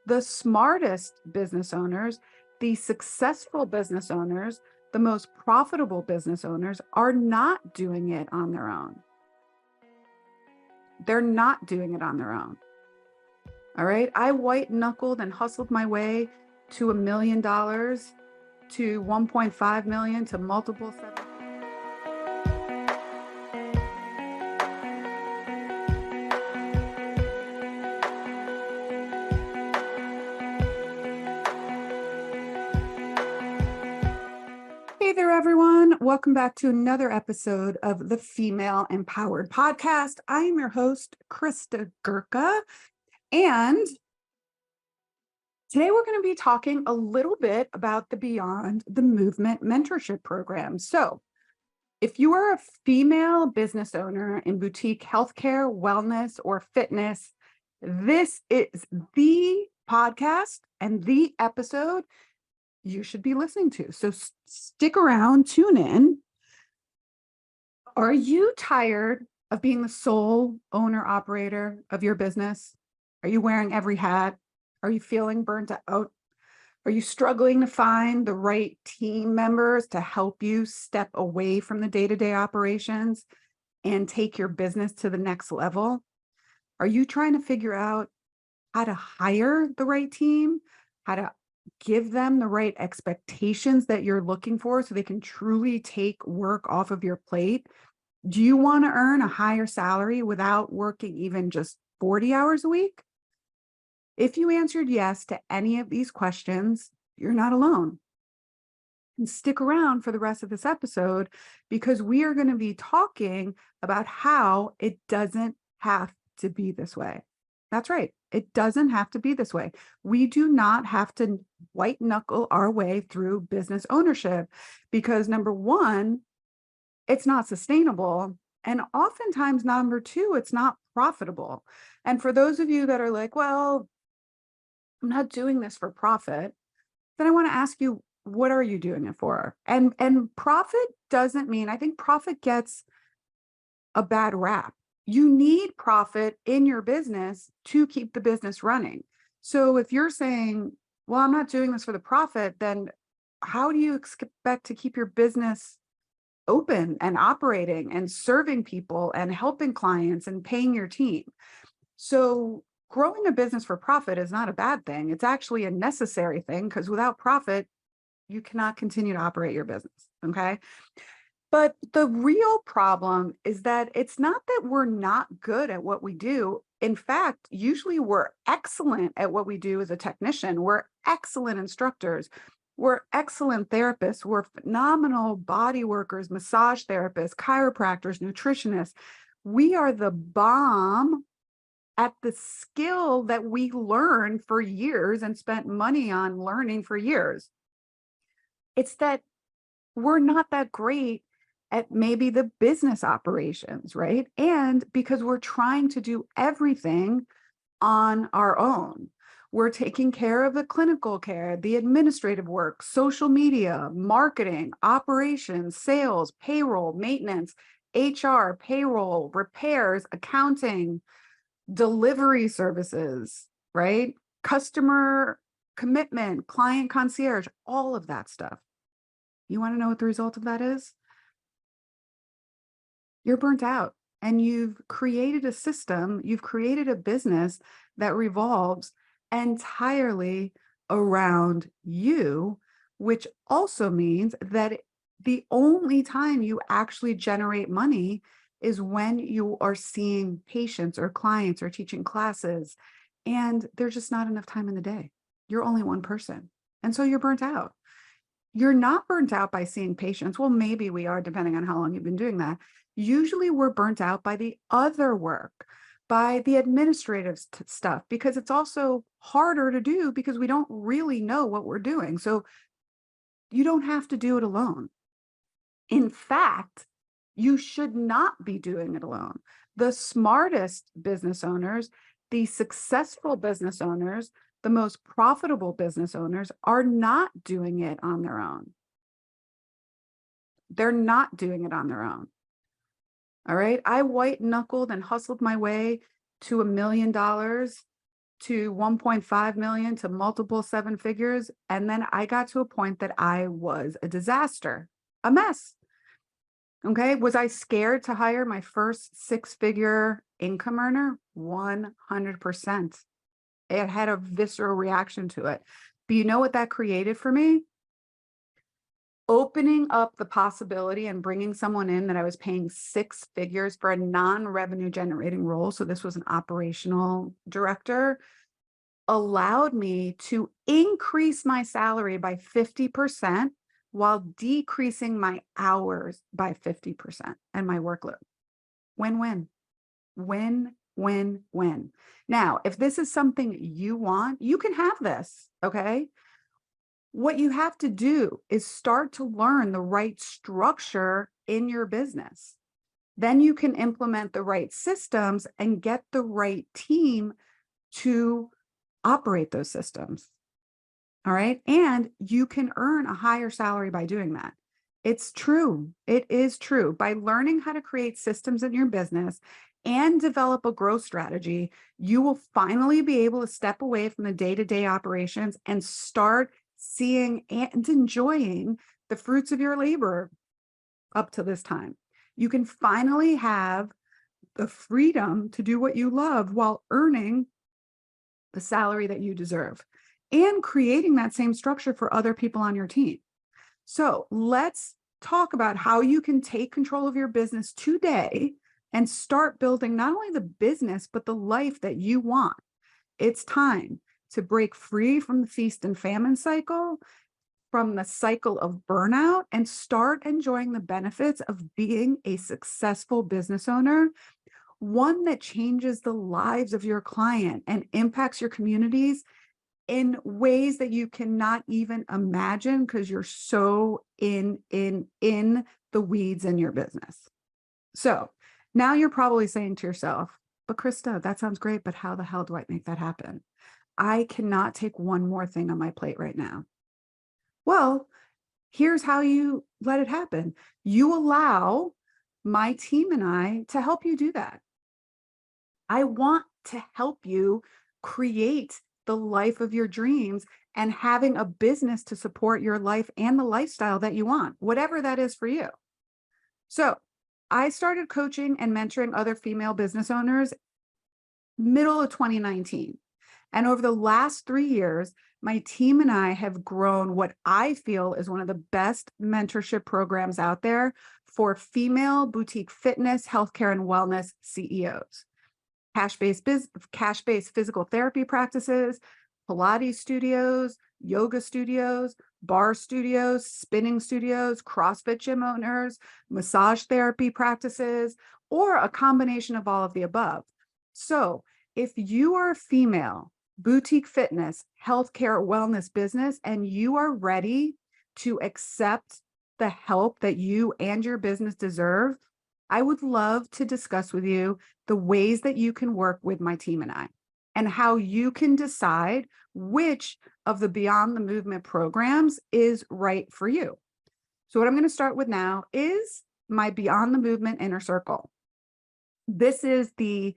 The smartest business owners, the successful business owners, the most profitable business owners are not doing it on their own. They're not doing it on their own. All right. I white knuckled and hustled my way to $1 million, to 1.5 million, to multiple seven. Hey there, everyone. Welcome back to another episode of the Female Empowered Podcast. I am your host, Krista Gurka, and today we're going to be talking a little bit about the Beyond the Movement Mentorship Program. So, if you are a female business owner in boutique healthcare, wellness, or fitness, this is the podcast and the episode you should be listening to. So stick around, tune in. Are you tired of being the sole owner operator of your business? Are you wearing every hat? Are you feeling burnt out? Are you struggling to find the right team members to help you step away from the day-to-day operations and take your business to the next level? Are you trying to figure out how to hire the right team, how to give them the right expectations that you're looking for so they can truly take work off of your plate? Do you want to earn a higher salary without working even just 40 hours a week? If you answered yes to any of these questions, you're not alone. And stick around for the rest of this episode because we are going to be talking about how it doesn't have to be this way. That's right. It doesn't have to be this way. We do not have to white knuckle our way through business ownership because number one, it's not sustainable. And oftentimes, number two, it's not profitable. And for those of you that are like, well, I'm not doing this for profit, then I want to ask you, what are you doing it for? And profit doesn't mean, I think profit gets a bad rap. You need profit in your business to keep the business running. So if you're saying, well, I'm not doing this for the profit, then how do you expect to keep your business open and operating and serving people and helping clients and paying your team? So growing a business for profit is not a bad thing. It's actually a necessary thing because without profit, you cannot continue to operate your business. Okay. But the real problem is that it's not that we're not good at what we do. In fact, usually we're excellent at what we do as a technician. We're excellent instructors. We're excellent therapists. We're phenomenal body workers, massage therapists, chiropractors, nutritionists. We are the bomb at the skill that we learned for years and spent money on learning for years. It's that we're not that great at maybe the business operations, right? And because we're trying to do everything on our own. We're taking care of the clinical care, the administrative work, social media, marketing, operations, sales, payroll, maintenance, HR, payroll, repairs, accounting, delivery services, right? Customer commitment, client concierge, all of that stuff. You want to know what the result of that is? You're burnt out and you've created a system, you've created a business that revolves entirely around you, which also means that the only time you actually generate money is when you are seeing patients or clients or teaching classes, and there's just not enough time in the day. You're only one person. And so you're burnt out. You're not burnt out by seeing patients. Well, maybe we are, depending on how long you've been doing that. Usually we're burnt out by the other work, by the administrative stuff, because it's also harder to do because we don't really know what we're doing. So you don't have to do it alone. In fact, you should not be doing it alone. The smartest business owners, the successful business owners, the most profitable business owners are not doing it on their own. They're not doing it on their own. All right. I white knuckled and hustled my way to $1 million, to 1.5 million to multiple seven figures. And then I got to a point that I was a disaster, a mess. Okay. Was I scared to hire my first six-figure income earner? 100%. It had a visceral reaction to it. But you know what that created for me? Opening up the possibility and bringing someone in that I was paying six figures for a non-revenue generating role. So this was an operational director, allowed me to increase my salary by 50% while decreasing my hours by 50% and my workload. Win-win, win-win-win. Now, if this is something you want, you can have this, okay? What you have to do is start to learn the right structure in your business. Then you can implement the right systems and get the right team to operate those systems. All right. And you can earn a higher salary by doing that. It's true. It is true. By learning how to create systems in your business and develop a growth strategy, you will finally be able to step away from the day-to-day operations and start seeing and enjoying the fruits of your labor up to this time. You can finally have the freedom to do what you love while earning the salary that you deserve and creating that same structure for other people on your team. So let's talk about how you can take control of your business today and start building not only the business, but the life that you want. It's time to break free from the feast and famine cycle, from the cycle of burnout, and start enjoying the benefits of being a successful business owner, one that changes the lives of your client and impacts your communities in ways that you cannot even imagine because you're so in the weeds in your business. So now you're probably saying to yourself, but Krista, that sounds great, but how the hell do I make that happen? I cannot take one more thing on my plate right now. Well, here's how you let it happen. You allow my team and I to help you do that. I want to help you create the life of your dreams and having a business to support your life and the lifestyle that you want, whatever that is for you. So I started coaching and mentoring other female business owners middle of 2019. And over the last 3 years, my team and I have grown what I feel is one of the best mentorship programs out there for female boutique fitness, healthcare, and wellness CEOs. Cash-based physical therapy practices, Pilates studios, yoga studios, bar studios, spinning studios, CrossFit gym owners, massage therapy practices, or a combination of all of the above. So if you are a female boutique fitness, healthcare, wellness business, and you are ready to accept the help that you and your business deserve, I would love to discuss with you the ways that you can work with my team and how you can decide which of the Beyond the Movement programs is right for you. So what I'm going to start with now is my Beyond the Movement Inner Circle. This is the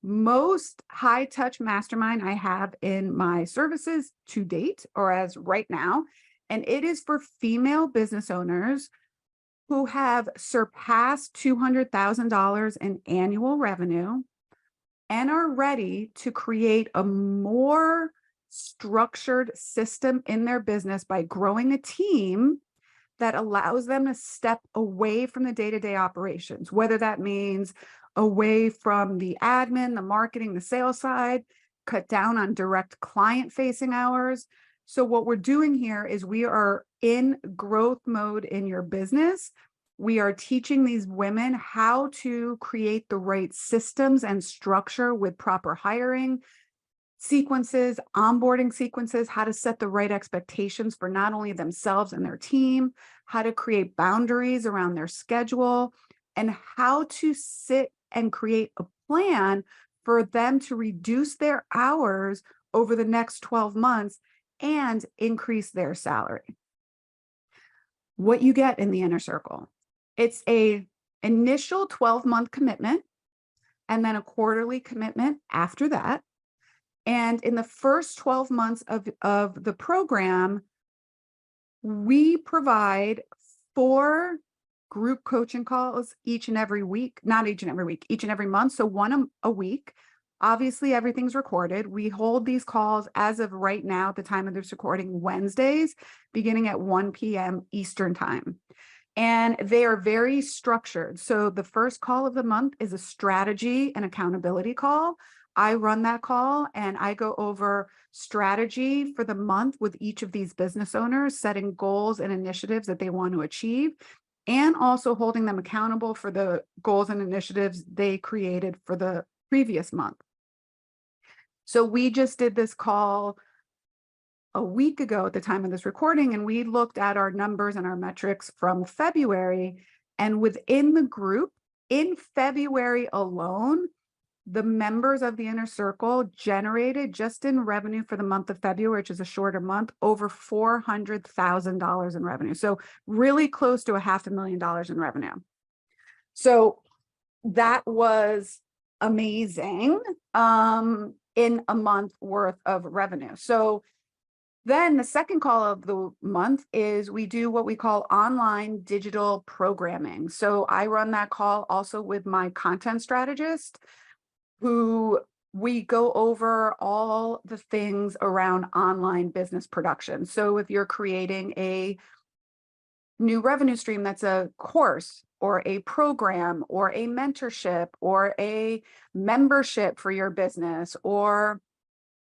most high touch mastermind I have in my services to date, or as right now. And it is for female business owners who have surpassed $200,000 in annual revenue and are ready to create a more structured system in their business by growing a team that allows them to step away from the day-to-day operations, whether that means away from the admin, the marketing, the sales side, cut down on direct client-facing hours. So what we're doing here is we are in growth mode in your business. We are teaching these women how to create the right systems and structure with proper hiring sequences, onboarding sequences, how to set the right expectations for not only themselves and their team, how to create boundaries around their schedule, and how to sit and create a plan for them to reduce their hours over the next 12 months and increase their salary. What you get in the Inner Circle. It's a initial 12-month commitment and then a quarterly commitment after that. And in the first 12 months of the program, we provide 4 group coaching calls each and every week, not each and every week, each and every month. So one a week. Obviously, everything's recorded. We hold these calls as of right now, at the time of this recording, Wednesdays, beginning at 1 p.m. Eastern time. And they are very structured. So the first call of the month is a strategy and accountability call. I run that call and I go over strategy for the month with each of these business owners, setting goals and initiatives that they want to achieve, and also holding them accountable for the goals and initiatives they created for the previous month. So we just did this call a week ago at the time of this recording, and we looked at our numbers and our metrics from February. And within the group, in February alone, the members of the Inner Circle generated, just in revenue for the month of February, which is a shorter month, over $400,000 in revenue. So really close to $500,000 in revenue. So that was amazing in a month worth of revenue. So then the second call of the month is we do what we call online digital programming. So I run that call also with my content strategist, who we go over all the things around online business production. So if you're creating a new revenue stream that's a course or a program or a mentorship or a membership for your business, or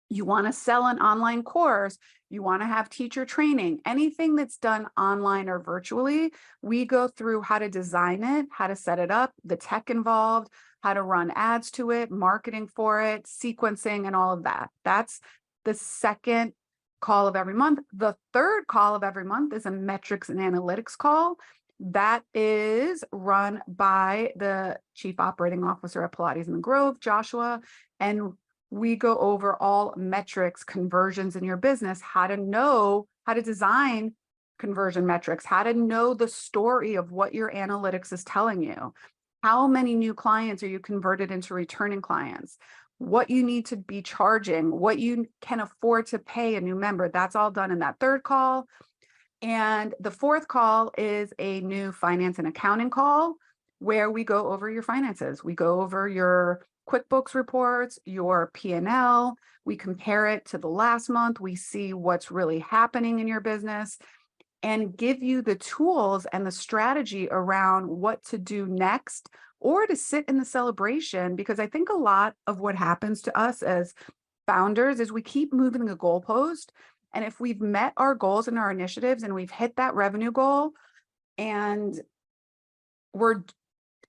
you want to sell an online course, you want to have teacher training, anything that's done online or virtually, we go through how to design it, how to set it up, the tech involved, how to run ads to it, marketing for it, sequencing, and all of that. That's the second call of every month. The third call of every month is a metrics and analytics call. That is run by the Chief Operating Officer at Pilates in the Grove, Joshua, and we go over all metrics, conversions in your business, how to know, how to design conversion metrics, how to know the story of what your analytics is telling you. How many new clients are you converted into returning clients? What you need to be charging, what you can afford to pay a new member. That's all done in that third call. And the fourth call is a new finance and accounting call, where we go over your finances. We go over your QuickBooks reports, your P&L. We compare it to the last month. We see what's really happening in your business and give you the tools and the strategy around what to do next, or to sit in the celebration. Because I think a lot of what happens to us as founders is we keep moving the goalpost. And if we've met our goals and our initiatives and we've hit that revenue goal, and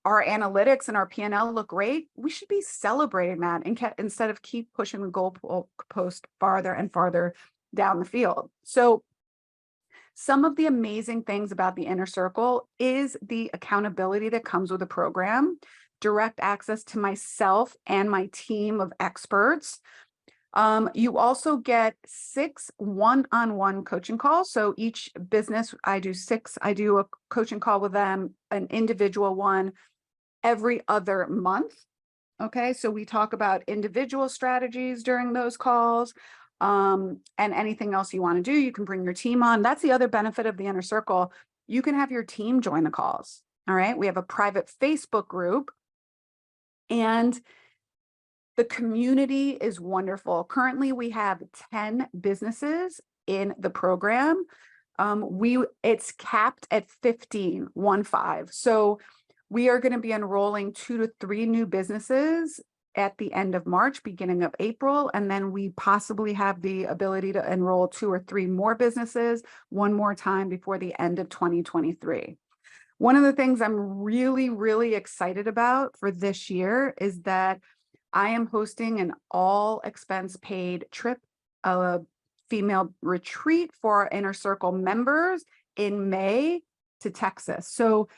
our analytics and our P&L look great, we should be celebrating that instead of keep pushing the goalpost farther and farther down the field. So some of the amazing things about the Inner Circle is the accountability that comes with the program, direct access to myself and my team of experts. You also get 6 one-on-one coaching calls. So each business, I do 6. I do a coaching call with them, an individual one, every other month. Okay, so we talk about individual strategies during those calls, and anything else you want to do. You can bring your team on. That's the other benefit of the Inner Circle. You can have your team join the calls. All right, we have a private Facebook group, and the community is wonderful. Currently, we have 10 businesses in the program. It's capped at 15. So we are going to be enrolling 2 to 3 new businesses at the end of March, beginning of April, and then we possibly have the ability to enroll 2 or 3 more businesses one more time before the end of 2023. One of the things I'm really, really excited about for this year is that I am hosting an all expense paid trip, a female retreat for our Inner Circle members in May to Texas. So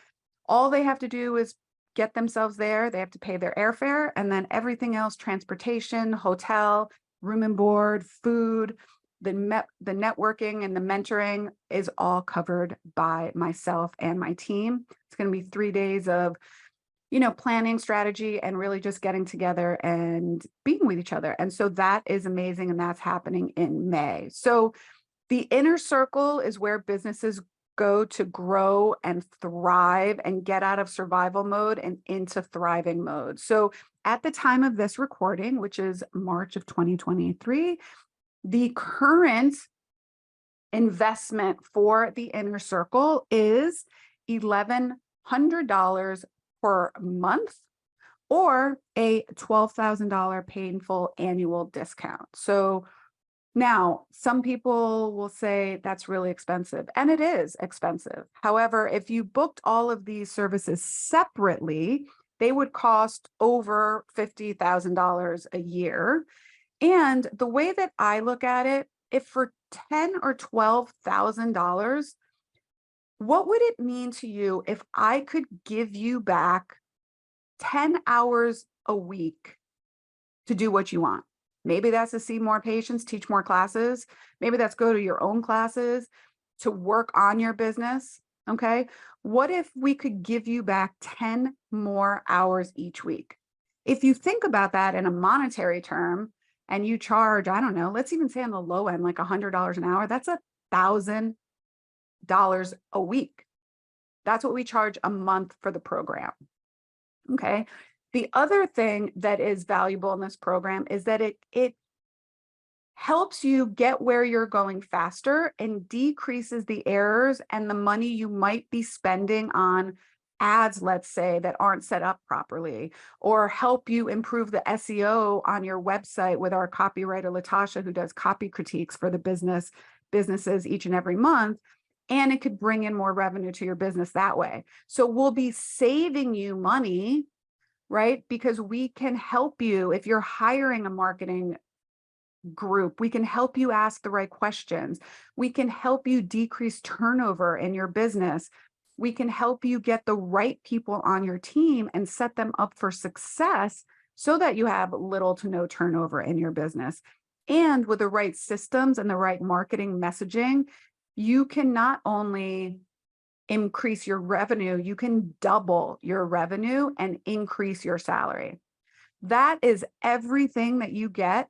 all they have to do is get themselves there. They have to pay their airfare, and then everything else, transportation, hotel, room and board, food, the networking and the mentoring is all covered by myself and my team. It's going to be 3 days of, planning strategy and really just getting together and being with each other. And so that is amazing. And that's happening in May. So the inner circle is where businesses go to grow and thrive and get out of survival mode and into thriving mode. So at the time of this recording, which is March of 2023, the current investment for the inner circle is $1,100 per month, or a $12,000 painful annual discount. So now, some people will say that's really expensive, and it is expensive. However, if you booked all of these services separately, they would cost over $50,000 a year. And the way that I look at it, if for $10,000 or $12,000, what would it mean to you if I could give you back 10 hours a week to do what you want? Maybe that's to see more patients, teach more classes. Maybe that's go to your own classes, to work on your business. Okay. What if we could give you back 10 more hours each week? If you think about that in a monetary term and you charge, I don't know, let's even say on the low end, like $100 an hour, that's $1,000 a week. That's what we charge a month for the program. Okay. The other thing that is valuable in this program is that it helps you get where you're going faster and decreases the errors and the money you might be spending on ads, let's say, that aren't set up properly, or help you improve the SEO on your website with our copywriter, Latasha, who does copy critiques for the businesses each and every month. And it could bring in more revenue to your business that way. So we'll be saving you money, right? Because we can help you if you're hiring a marketing group. We can help you ask the right questions. We can help you decrease turnover in your business. We can help you get the right people on your team and set them up for success so that you have little to no turnover in your business. And with the right systems and the right marketing messaging, you can not only increase your revenue, you can double your revenue and increase your salary. That is everything that you get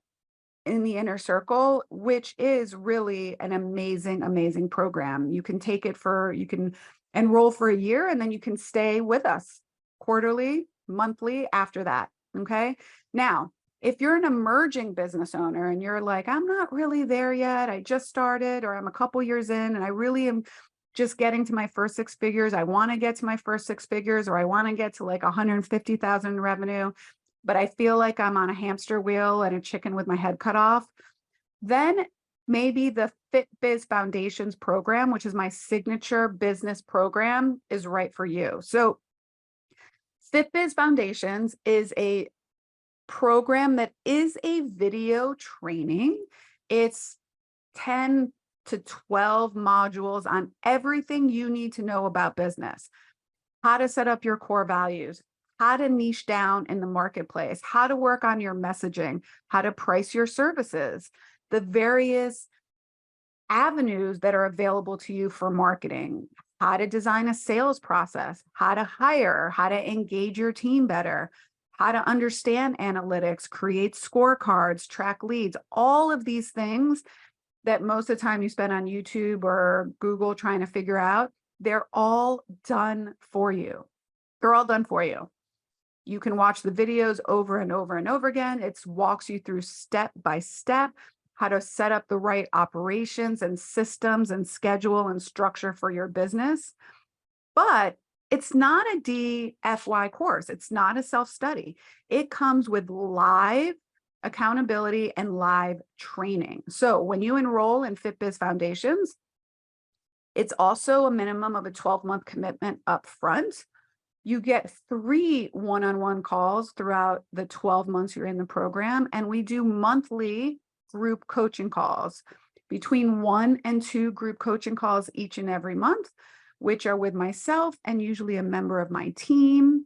in the inner circle, which is really an amazing, amazing program. You can you can enroll for a year, and then you can stay with us quarterly, monthly after that. Okay. Now, if you're an emerging business owner and you're like, I'm not really there yet, I just started, or I'm a couple years in and I really am just getting to my first six figures. I want to get to my first six figures, or I want to get to like 150,000 in revenue, but I feel like I'm on a hamster wheel and a chicken with my head cut off. Then maybe the FitBiz Foundations program, which is my signature business program, is right for you. So FitBiz Foundations is a program that is a video training. It's 10 to 12 modules on everything you need to know about business: how to set up your core values, how to niche down in the marketplace, how to work on your messaging, how to price your services, the various avenues that are available to you for marketing, how to design a sales process, how to hire, how to engage your team better, how to understand analytics, create scorecards, track leads, all of these things that most of the time you spend on YouTube or Google trying to figure out, they're all done for you. They're all done for you. You can watch the videos over and over and over again. It walks you through step by step how to set up the right operations and systems and schedule and structure for your business. But it's not a DFY course. It's not a self-study. It comes with live accountability and live training. So when you enroll in FitBiz Foundations, it's also a minimum of a 12-month commitment up front. You get 3 one-on-one calls throughout the 12 months you're in the program, and we do monthly group coaching calls, between 1 and 2 group coaching calls each and every month, which are with myself and usually a member of my team.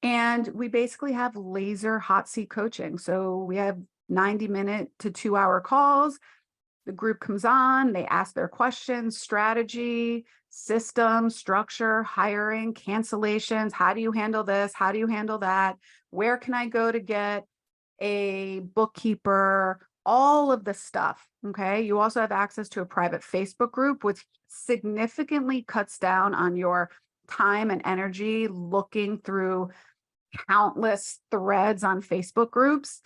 And we basically have laser hot seat coaching. So we have 90-minute to 2-hour calls. The group comes on, they ask their questions, strategy, system, structure, hiring, cancellations. How do you handle this? How do you handle that? Where can I go to get a bookkeeper? All of the stuff. Okay. You also have access to a private Facebook group, which significantly cuts down on your time and energy looking through countless threads on Facebook groups.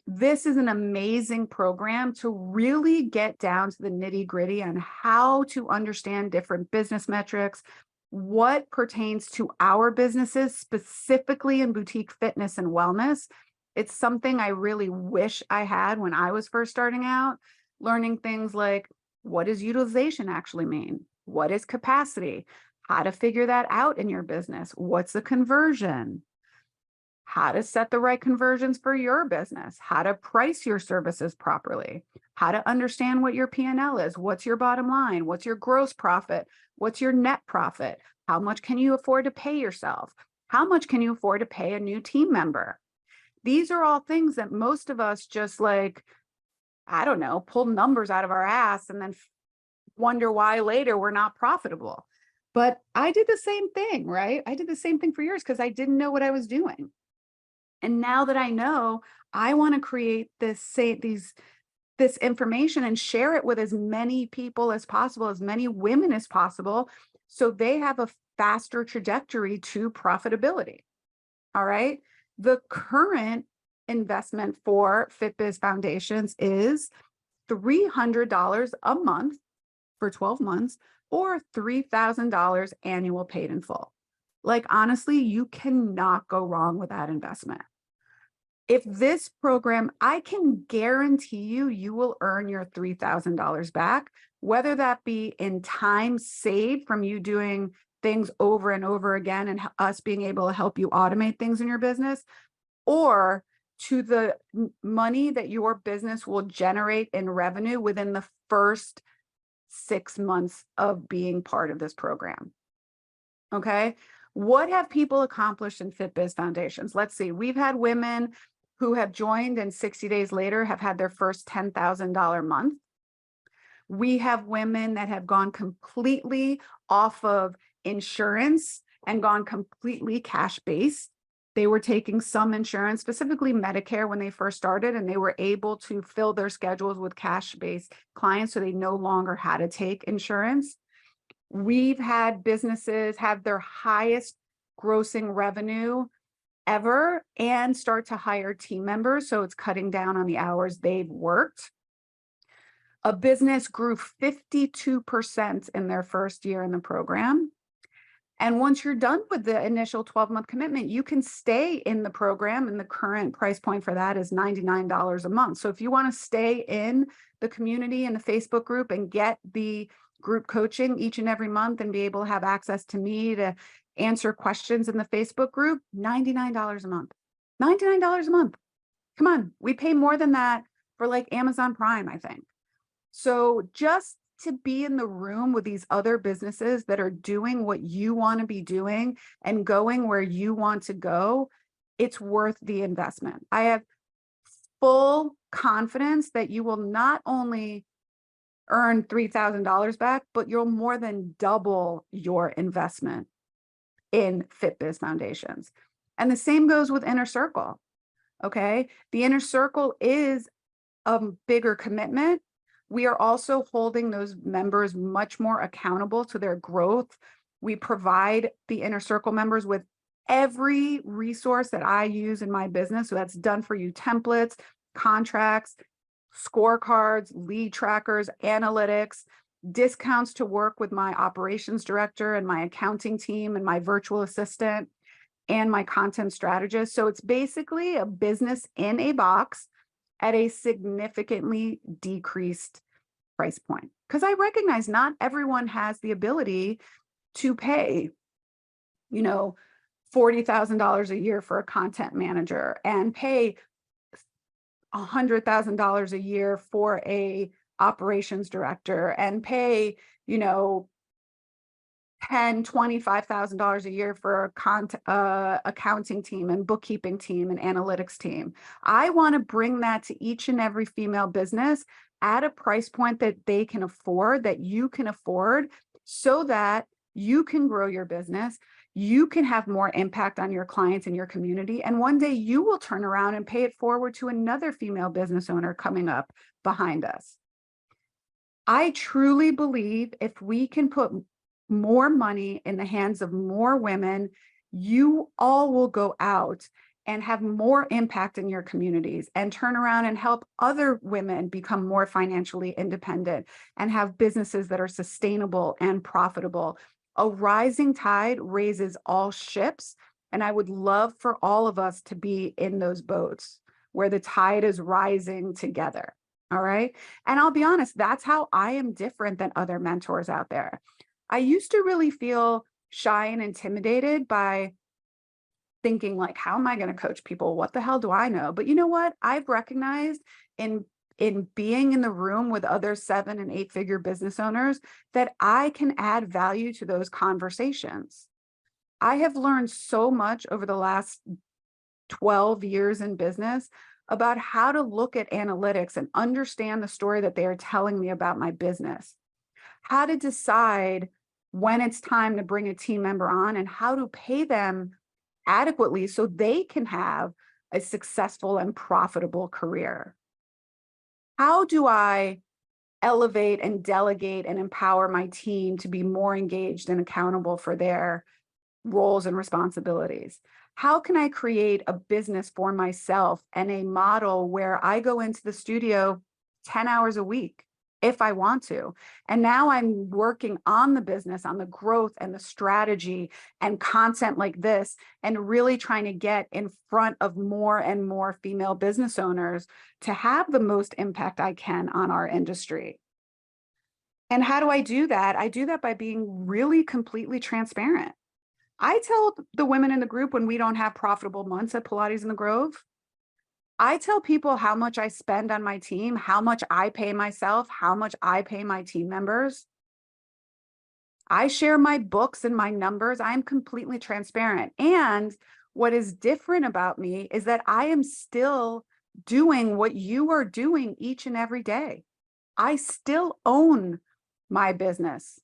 This is an amazing program to really get down to the nitty gritty on how to understand different business metrics, what pertains to our businesses, specifically in boutique fitness and wellness. It's something I really wish I had when I was first starting out, learning things like, what does utilization actually mean? What is capacity? How to figure that out in your business? What's a conversion? How to set the right conversions for your business, how to price your services properly, how to understand what your P&L is, what's your bottom line, what's your gross profit, what's your net profit, how much can you afford to pay yourself, how much can you afford to pay a new team member. These are all things that most of us just like, I don't know, pull numbers out of our ass and then wonder why later we're not profitable. But I did the same thing, right? I did the same thing for years because I didn't know what I was doing. And now that I know, I want to create this information and share it with as many people as possible, as many women as possible, so they have a faster trajectory to profitability. All right. The current investment for FitBiz Foundations is $300 a month for 12 months or $3,000 annual paid in full. Like, honestly, you cannot go wrong with that investment. If this program, I can guarantee you, you will earn your $3,000 back, whether that be in time saved from you doing things over and over again and us being able to help you automate things in your business, or to the money that your business will generate in revenue within the first 6 months of being part of this program. Okay. What have people accomplished in FitBiz Foundations? Let's see. We've had women who have joined and 60 days later have had their first $10,000 month. We have women that have gone completely off of insurance and gone completely cash-based. They were taking some insurance, specifically Medicare, when they first started, and they were able to fill their schedules with cash-based clients, so they no longer had to take insurance. We've had businesses have their highest grossing revenue ever and start to hire team members, so it's cutting down on the hours they've worked. A business grew 52% in their first year in the program. And once you're done with the initial 12-month commitment, you can stay in the program, and the current price point for that is $99 a month. So if you want to stay in the community and the Facebook group and get the group coaching each and every month and be able to have access to me to answer questions in the Facebook group, $99 a month. $99 a month. Come on, we pay more than that for like Amazon Prime, I think. So just to be in the room with these other businesses that are doing what you want to be doing and going where you want to go, it's worth the investment. I have full confidence that you will not only earn $3,000 back, but you'll more than double your investment in FitBiz Foundations. And the same goes with Inner Circle. Okay. The Inner Circle is a bigger commitment. We are also holding those members much more accountable to their growth. We provide the Inner Circle members with every resource that I use in my business. So that's done for you templates, contracts, scorecards, lead trackers, analytics, discounts to work with my operations director and my accounting team and my virtual assistant and my content strategist. So it's basically a business in a box at a significantly decreased price point. Because I recognize not everyone has the ability to pay, $40,000 a year for a content manager and pay $100,000 a year for a operations director and pay, $25,000 a year for a accounting team and bookkeeping team and analytics team. I want to bring that to each and every female business at a price point that they can afford, that you can afford, so that you can grow your business, you can have more impact on your clients and your community. And one day you will turn around and pay it forward to another female business owner coming up behind us. I truly believe if we can put more money in the hands of more women, you all will go out and have more impact in your communities and turn around and help other women become more financially independent and have businesses that are sustainable and profitable. A rising tide raises all ships. And I would love for all of us to be in those boats where the tide is rising together. All right. And I'll be honest, that's how I am different than other mentors out there. I used to really feel shy and intimidated by thinking like, how am I going to coach people? What the hell do I know? But you know what? I've recognized in being in the room with other 7 and 8 figure business owners that I can add value to those conversations. I have learned so much over the last 12 years in business about how to look at analytics and understand the story that they are telling me about my business, how to decide when it's time to bring a team member on and how to pay them adequately so they can have a successful and profitable career. How do I elevate and delegate and empower my team to be more engaged and accountable for their roles and responsibilities? How can I create a business for myself and a model where I go into the studio 10 hours a week if I want to? And now I'm working on the business, on the growth and the strategy and content like this, and really trying to get in front of more and more female business owners to have the most impact I can on our industry. And how do I do that? I do that by being really completely transparent. I tell the women in the group when we don't have profitable months at Pilates in the Grove, I tell people how much I spend on my team, how much I pay myself, how much I pay my team members. I share my books and my numbers. I'm completely transparent. And what is different about me is that I am still doing what you are doing each and every day. I still own my business,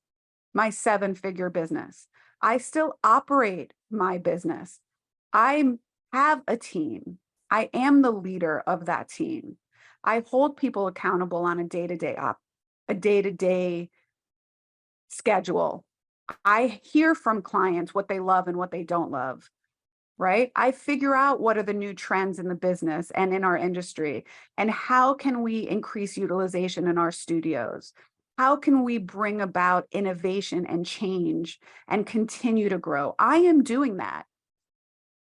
my 7-figure business. I still operate my business. I have a team. I am the leader of that team. I hold people accountable on a day-to-day schedule. I hear from clients what they love and what they don't love, right? I figure out what are the new trends in the business and in our industry, and how can we increase utilization in our studios? How can we bring about innovation and change and continue to grow? I am doing that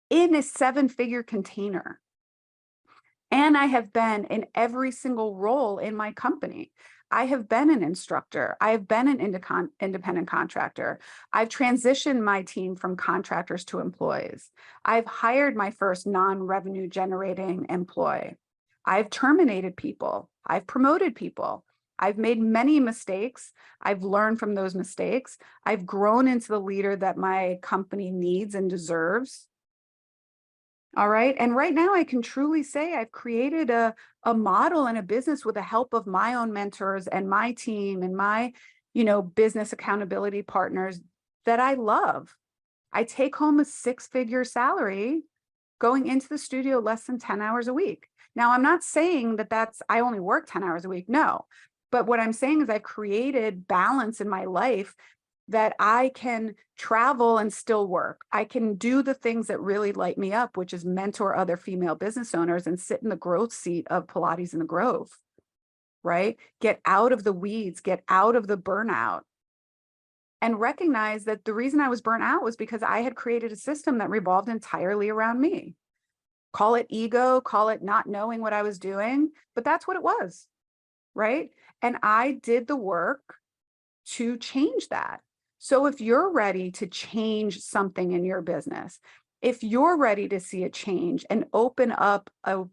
in a 7-figure container. And I have been in every single role in my company. I have been an instructor. I have been an independent contractor. I've transitioned my team from contractors to employees. I've hired my first non-revenue generating employee. I've terminated people. I've promoted people. I've made many mistakes. I've learned from those mistakes. I've grown into the leader that my company needs and deserves. All right. And right now I can truly say I've created a model and a business with the help of my own mentors and my team and my, business accountability partners that I love. I take home a 6-figure salary going into the studio less than 10 hours a week. Now, I'm not saying that I only work 10 hours a week. No. But what I'm saying is I've created balance in my life that I can travel and still work. I can do the things that really light me up, which is mentor other female business owners and sit in the growth seat of Pilates in the Grove, right? Get out of the weeds, get out of the burnout, and recognize that the reason I was burnt out was because I had created a system that revolved entirely around me. Call it ego, call it not knowing what I was doing, but that's what it was, right? And I did the work to change that. So if you're ready to change something in your business, if you're ready to see a change and open up a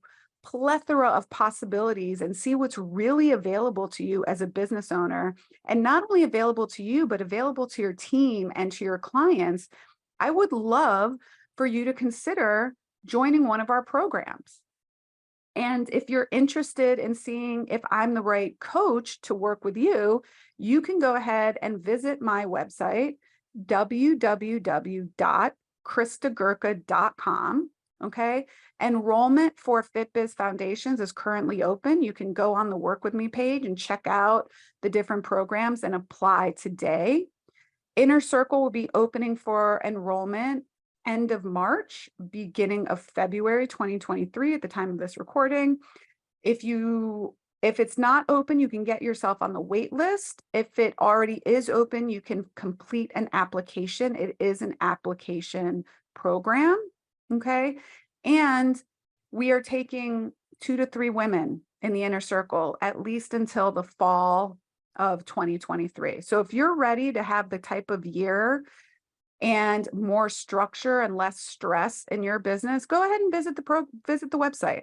plethora of possibilities and see what's really available to you as a business owner, and not only available to you, but available to your team and to your clients, I would love for you to consider joining one of our programs. And if you're interested in seeing if I'm the right coach to work with you, you can go ahead and visit my website, www.kristagurka.com. Okay. Enrollment for FitBiz Foundations is currently open. You can go on the Work With Me page and check out the different programs and apply today. Inner Circle will be opening for enrollment end of March, beginning of February 2023 at the time of this recording. If it's not open, you can get yourself on the wait list. If it already is open, you can complete an application. It is an application program, okay? And we are taking 2 to 3 women in the Inner Circle, at least until the fall of 2023. So if you're ready to have the type of year and more structure and less stress in your business, go ahead and visit the website.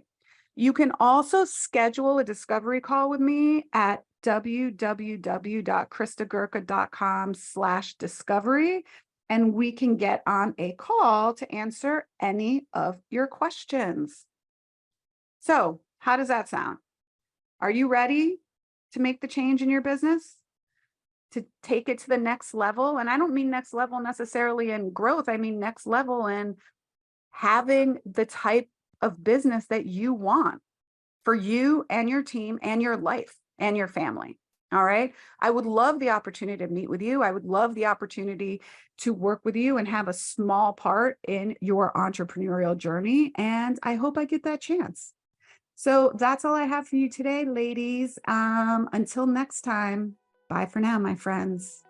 You can also schedule a discovery call with me at www.kristagurka.com/discovery, and we can get on a call to answer any of your questions. So, how does that sound? Are you ready to make the change in your business? To take it to the next level? And I don't mean next level necessarily in growth. I mean next level in having the type of business that you want for you and your team and your life and your family. All right. I would love the opportunity to meet with you. I would love the opportunity to work with you and have a small part in your entrepreneurial journey. And I hope I get that chance. So that's all I have for you today, ladies. Until next time, bye for now, my friends.